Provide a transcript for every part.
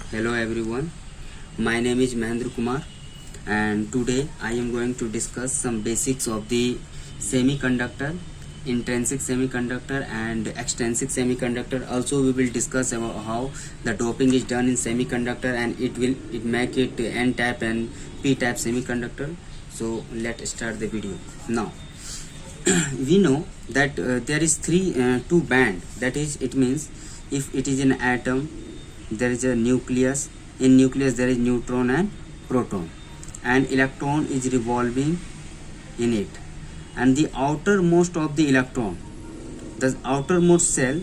Hello everyone, my name is Mahendra Kumar and today I am going to discuss some basics of the semiconductor, intrinsic semiconductor and extrinsic semiconductor. Also we will discuss about how the doping is done in semiconductor and it make it N-type and P-type semiconductor. So let's start the video. Now we know that there is two band, that is it means if it is an atom there is a nucleus. In nucleus there is neutron and proton, and electron is revolving in it, and the outermost of the electron, the outermost cell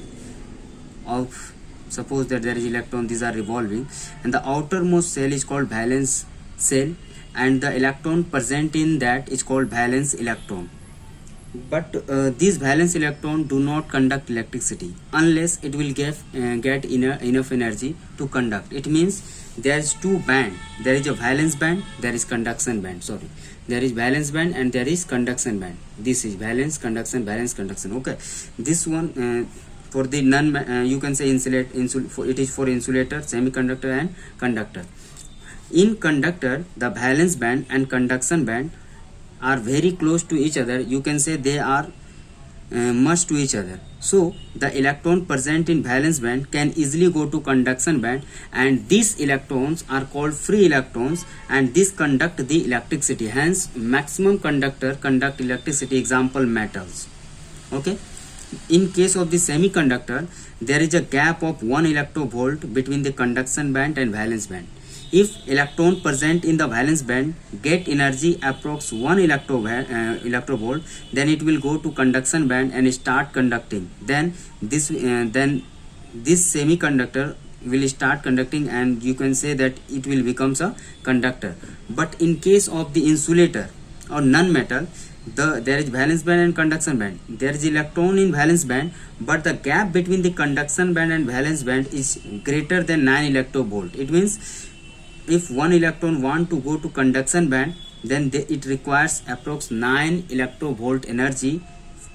of, suppose that there is electron, these are revolving, and the outermost cell is called valence cell, and the electron present in that is called valence electron. But these valence electron do not conduct electricity unless it will get enough energy to conduct. It means there is two band, there is a valence band, there is conduction band. Sorry, there is valence band and there is conduction band. This is valence, conduction, valence, conduction. Okay, this one for the non you can say it is for insulator, semiconductor and conductor. In conductor, the valence band and conduction band are very close to each other. You can say they are much to each other. So the electron present in valence band can easily go to conduction band, and these electrons are called free electrons, and this conduct the electricity. Hence maximum conductor conduct electricity. Example, metals. Okay, in case of the semiconductor there is a gap of 1 electrovolt between the conduction band and valence band. If electron present in the valence band get energy approx 1 electrovolt, then it will go to conduction band and start conducting. Then this semiconductor will start conducting, and you can say that it will becomes a conductor. But in case of the insulator or non-metal, there is valence band and conduction band. There is electron in valence band, but the gap between the conduction band and valence band is greater than 9 electrovolt. It means if one electron want to go to conduction band, then it requires approx 9 electrovolt energy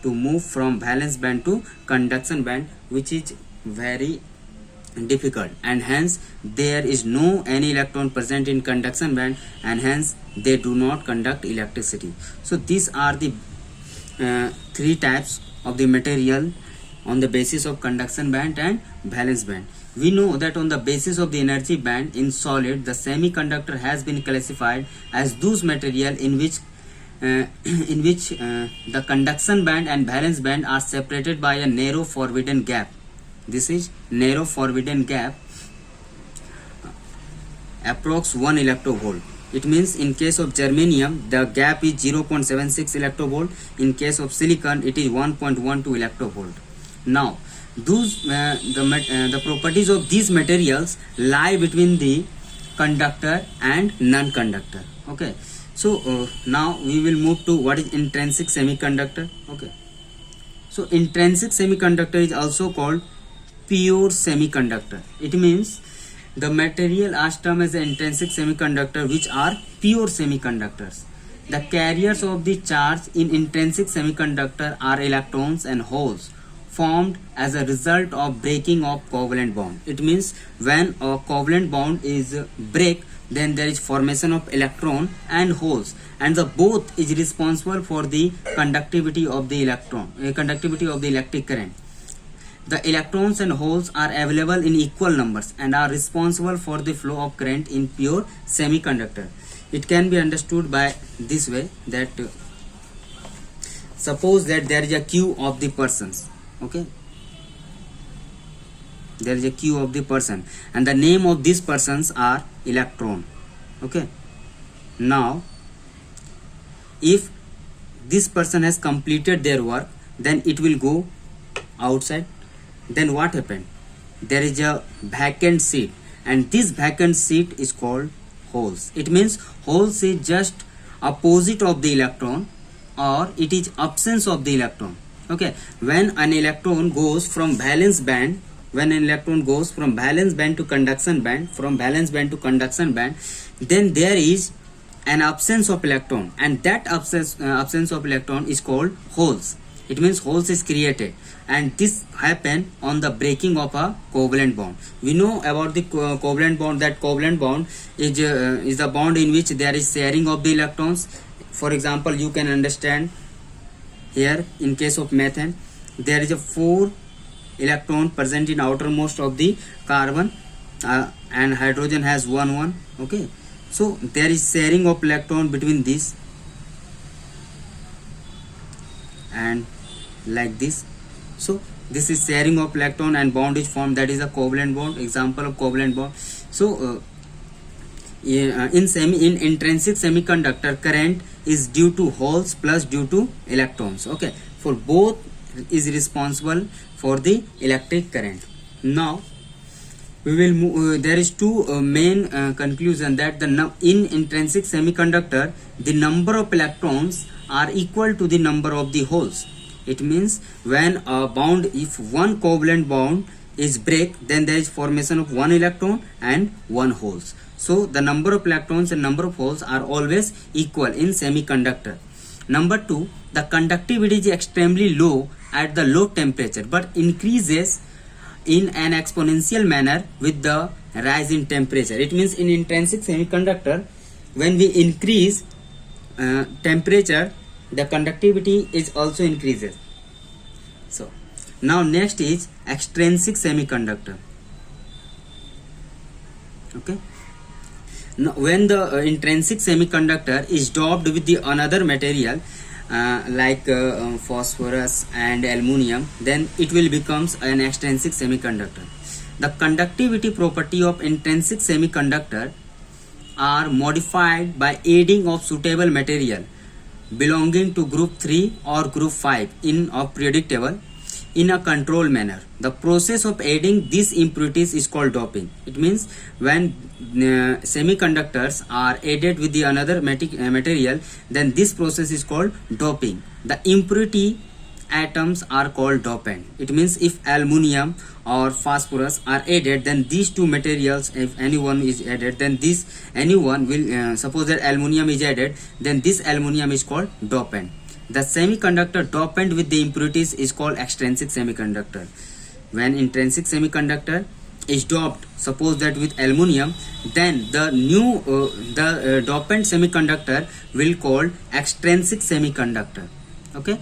to move from valence band to conduction band, which is very difficult, and hence there is no any electron present in conduction band, and hence they do not conduct electricity. So these are the three types of the material on the basis of conduction band and valence band. We know that on the basis of the energy band in solid, the semiconductor has been classified as those material in which the conduction band and valence band are separated by a narrow forbidden gap. This is narrow forbidden gap approx 1 electrovolt. It means in case of germanium the gap is 0.76 electrovolt. In case of silicon it is 1.12 electrovolt. Now the properties of these materials lie between the conductor and non-conductor. Okay, so now we will move to what is intrinsic semiconductor. Okay, so intrinsic semiconductor is also called pure semiconductor. It means the material as termed as the intrinsic semiconductor, which are pure semiconductors. The carriers of the charge in intrinsic semiconductor are electrons and holes formed as a result of breaking of covalent bond. It means when a covalent bond is break, then there is formation of electron and holes, and the both is responsible for the conductivity of the electron, conductivity of the electric current. The electrons and holes are available in equal numbers and are responsible for the flow of current in pure semiconductor. It can be understood by this way that suppose that there is a queue of the persons. Okay, there is a queue of the person, and the name of these persons are electron. Okay, now if this person has completed their work, then it will go outside. Then what happened? There is a vacant seat, and this vacant seat is called holes. It means holes is just opposite of the electron, or it is absence of the electron. Okay, when an electron goes from valence band, to conduction band, from valence band to conduction band, then there is an absence of electron, and that absence of electron is called holes. It means holes is created, and this happen on the breaking of a covalent bond. We know about the covalent bond, that covalent bond is the bond in which there is sharing of the electrons. For example, you can understand here in case of methane, there is a 4 electron present in outermost of the carbon, and hydrogen has one. Okay, so there is sharing of electron between this and like this. So this is sharing of electron and bond is formed, that is a covalent bond, example of covalent bond. So in intrinsic semiconductor, current is due to holes plus due to electrons. Okay, for both is responsible for the electric current. Now we will move, there is two main conclusion, that in intrinsic semiconductor the number of electrons are equal to the number of the holes. It means when a bond, if one covalent bond is break, then there is formation of one electron and one holes. So the number of electrons and number of holes are always equal in semiconductor. Number 2, the conductivity is extremely low at the low temperature, but increases in an exponential manner with the rise in temperature. It means in intrinsic semiconductor, when we increase temperature, the conductivity is also increases. So now next is extrinsic semiconductor. Okay, now when the intrinsic semiconductor is doped with the another material like phosphorus and aluminum, then it will becomes an extrinsic semiconductor. The conductivity property of intrinsic semiconductor are modified by adding of suitable material belonging to group 3 or group 5 in a periodic table in a controlled manner. The process of adding these impurities is called doping. It means when semiconductors are added with the another material, then this process is called doping. The impurity atoms are called dopant. It means if aluminum or phosphorus are added, then these two materials, if anyone is added, then this anyone will suppose that aluminum is added, then this aluminum is called dopant. The semiconductor dopant with the impurities is called extrinsic semiconductor. When intrinsic semiconductor is doped, suppose that with aluminum, then the new dopant semiconductor will called extrinsic semiconductor. Okay,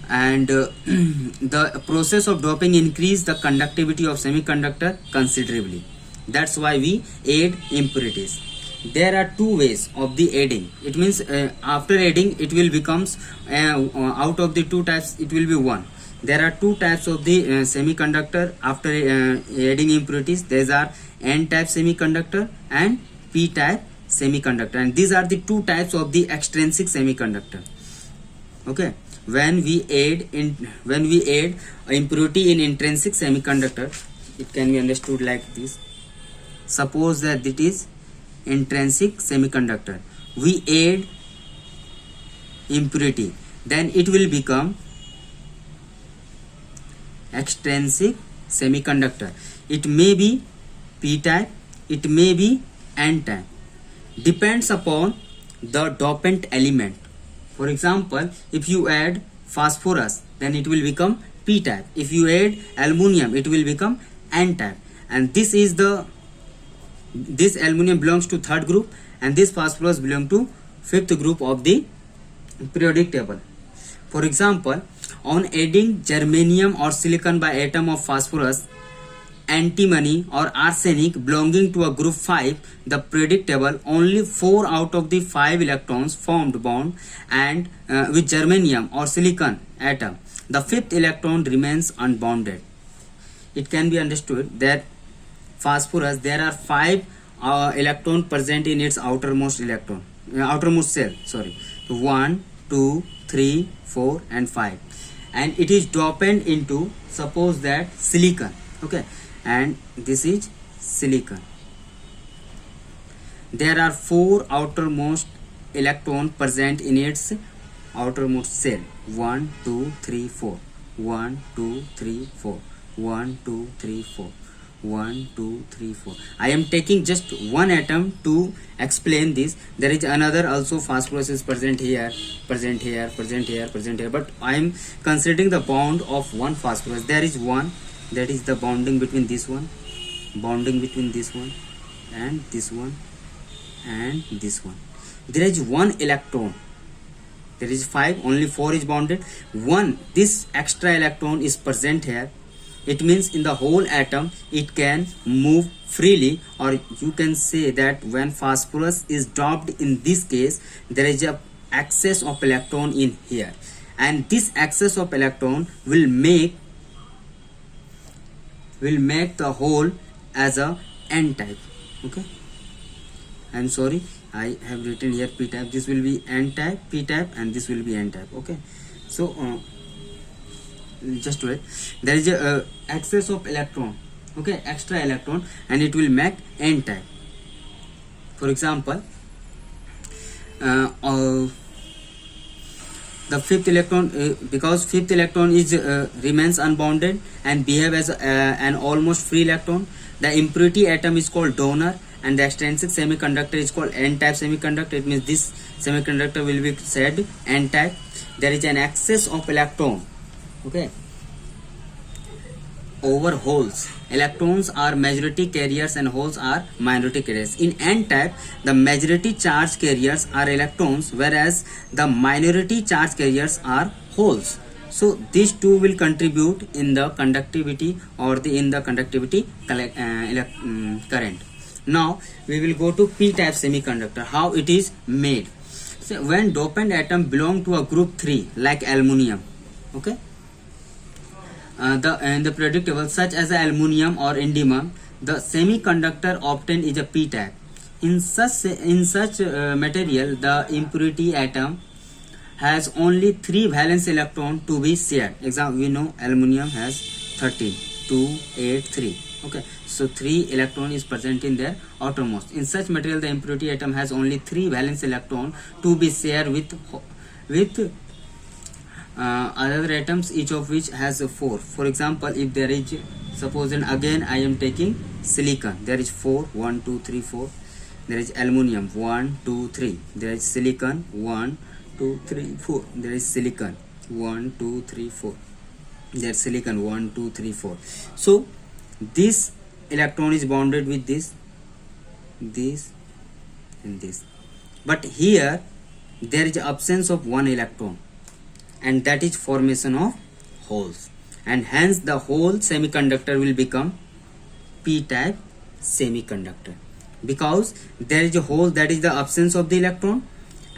and the process of doping increase the conductivity of semiconductor considerably. That's why we add impurities. There are two ways of the adding. It means after adding it will becomes out of the two types it will be one. There are two types of the semiconductor after adding impurities. These are N type semiconductor and P type semiconductor, and these are the two types of the extrinsic semiconductor. Okay, when we add impurity in intrinsic semiconductor, it can be understood like this. Suppose that it is intrinsic semiconductor, we add impurity, then it will become extrinsic semiconductor. It may be P type, it may be N type, depends upon the dopant element. For example, if you add phosphorus, then it will become P type. If you add aluminum, it will become N type. And this aluminum belongs to third group, and this phosphorus belongs to fifth group of the periodic table. For example, on adding germanium or silicon by atom of phosphorus, antimony or arsenic belonging to a group 5, the periodic table, only 4 out of the 5 electrons formed bond, and with germanium or silicon atom, the 5th electron remains unbounded. It can be understood that phosphorus, there are 5 electron present in its outermost cell. Sorry, 1, 2, 3, 4 and 5, and it is dopant into, suppose that, silicon. Okay, and this is silicon. There are 4 outermost electron present in its outermost cell. 1, 2, 3, 4. 1, 2, 3, 4. 1, 2, 3, 4. 1 2 3 4. I am taking just one atom to explain this. There is another also phosphorus is present here, present here, present here, present here, but I am considering the bond of one phosphorus. There is one, that is the bonding between this one, bonding between this one and this one and this one. There is one electron, there is 5, only 4 is bonded. One, this extra electron is present here. It means in the whole atom it can move freely, or you can say that when phosphorus is dropped in this case, there is a excess of electron in here, and this excess of electron will make the whole as a n type. Okay, I'm sorry, I have written here p type. This will be n type, p type, and this will be n type. Okay, so just wait, there is a excess of electron, okay, extra electron, and it will make n type. For example, the fifth electron, because fifth electron is remains unbounded and behave as an almost free electron, the impurity atom is called donor, and the extrinsic semiconductor is called n-type semiconductor. It means this semiconductor will be said n-type. There is an excess of electron, okay, over holes. Electrons are majority carriers and holes are minority carriers. In n-type, the majority charge carriers are electrons, whereas the minority charge carriers are holes. So these two will contribute in the conductivity or in the conductivity current. Now we will go to p-type semiconductor, how it is made. So when dopant atom belong to a group 3 like aluminium, okay, the periodic table such as aluminium or indium, the semiconductor obtained is a p-type. In such material, the impurity atom has only 3 valence electron to be shared. Example, we know aluminium has 13, 2, 8, 3. Okay, so 3 electron is present in their outermost. In such material, the impurity atom has only 3 valence electron to be shared with other atoms, each of which has 4. For example, if there is, suppose, and again I am taking silicon, there is 4, 1 2 3 4. There is aluminium, 1 2 3. There is silicon, 1 2 3 4. There is silicon, 1 2 3 4. There is silicon, 1 2 3 4. So this electron is bonded with this, and this, but here there is absence of one electron, and that is formation of holes, and hence the whole semiconductor will become p-type semiconductor, because there is a hole, that is the absence of the electron,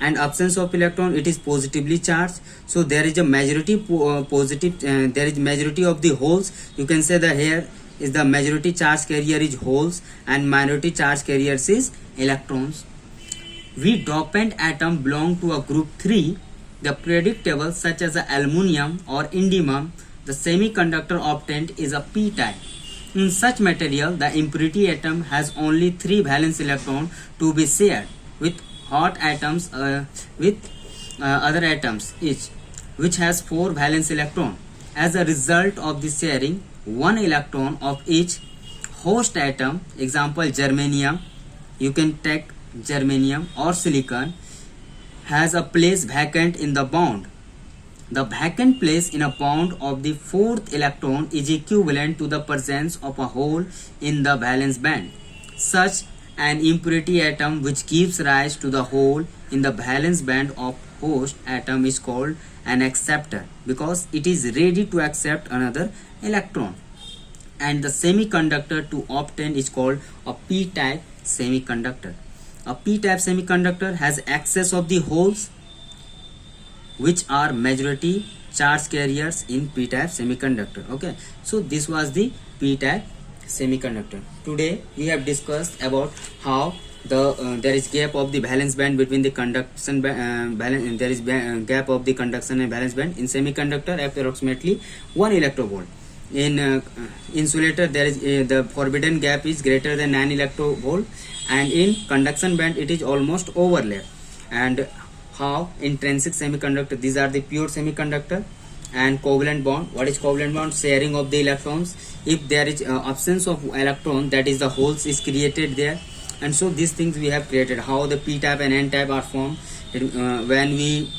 and absence of electron, it is positively charged. So there is a majority positive, there is majority of the holes. You can say that here is the majority charge carrier is holes and minority charge carriers is electrons. We dopant atom belong to a group 3, the periodic table such as aluminium or indium, the semiconductor obtained is a p-type. In such material, the impurity atom has only 3 valence electron to be shared with hot atoms, other atoms each, which has 4 valence electron. As a result of the sharing, 1 electron of each host atom, example germanium, you can take germanium or silicon, has a place vacant in the bond. The vacant place in a bond of the 4th electron is equivalent to the presence of a hole in the valence band. Such an impurity atom which gives rise to the hole in the valence band of host atom is called an acceptor, because it is ready to accept another electron. And the semiconductor to obtain is called a p-type semiconductor. A p-type semiconductor has excess of the holes, which are majority charge carriers in p-type semiconductor. Okay, so this was the p-type semiconductor. Today we have discussed about how there is gap of the valence band between the conduction there is gap of the conduction and valence band in semiconductor approximately 1 electrovolt. In insulator, there is the forbidden gap is greater than 9 electrovolt, and in conduction band it is almost overlap. And how intrinsic semiconductor, these are the pure semiconductor, and covalent bond. What is covalent bond? Sharing of the electrons. If there is absence of electron, that is the holes is created there. And so these things we have created. How the p type and n type are formed. When we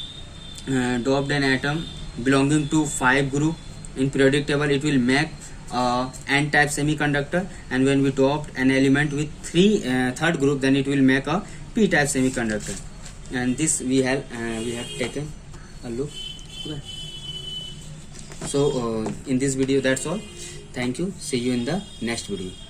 doped an atom belonging to 5 group in periodic table, it will make n type semiconductor, and when we doped an element with third group, then it will make a p type semiconductor. And this we have taken a look. Okay. So in this video, that's all. Thank you. See you in the next video.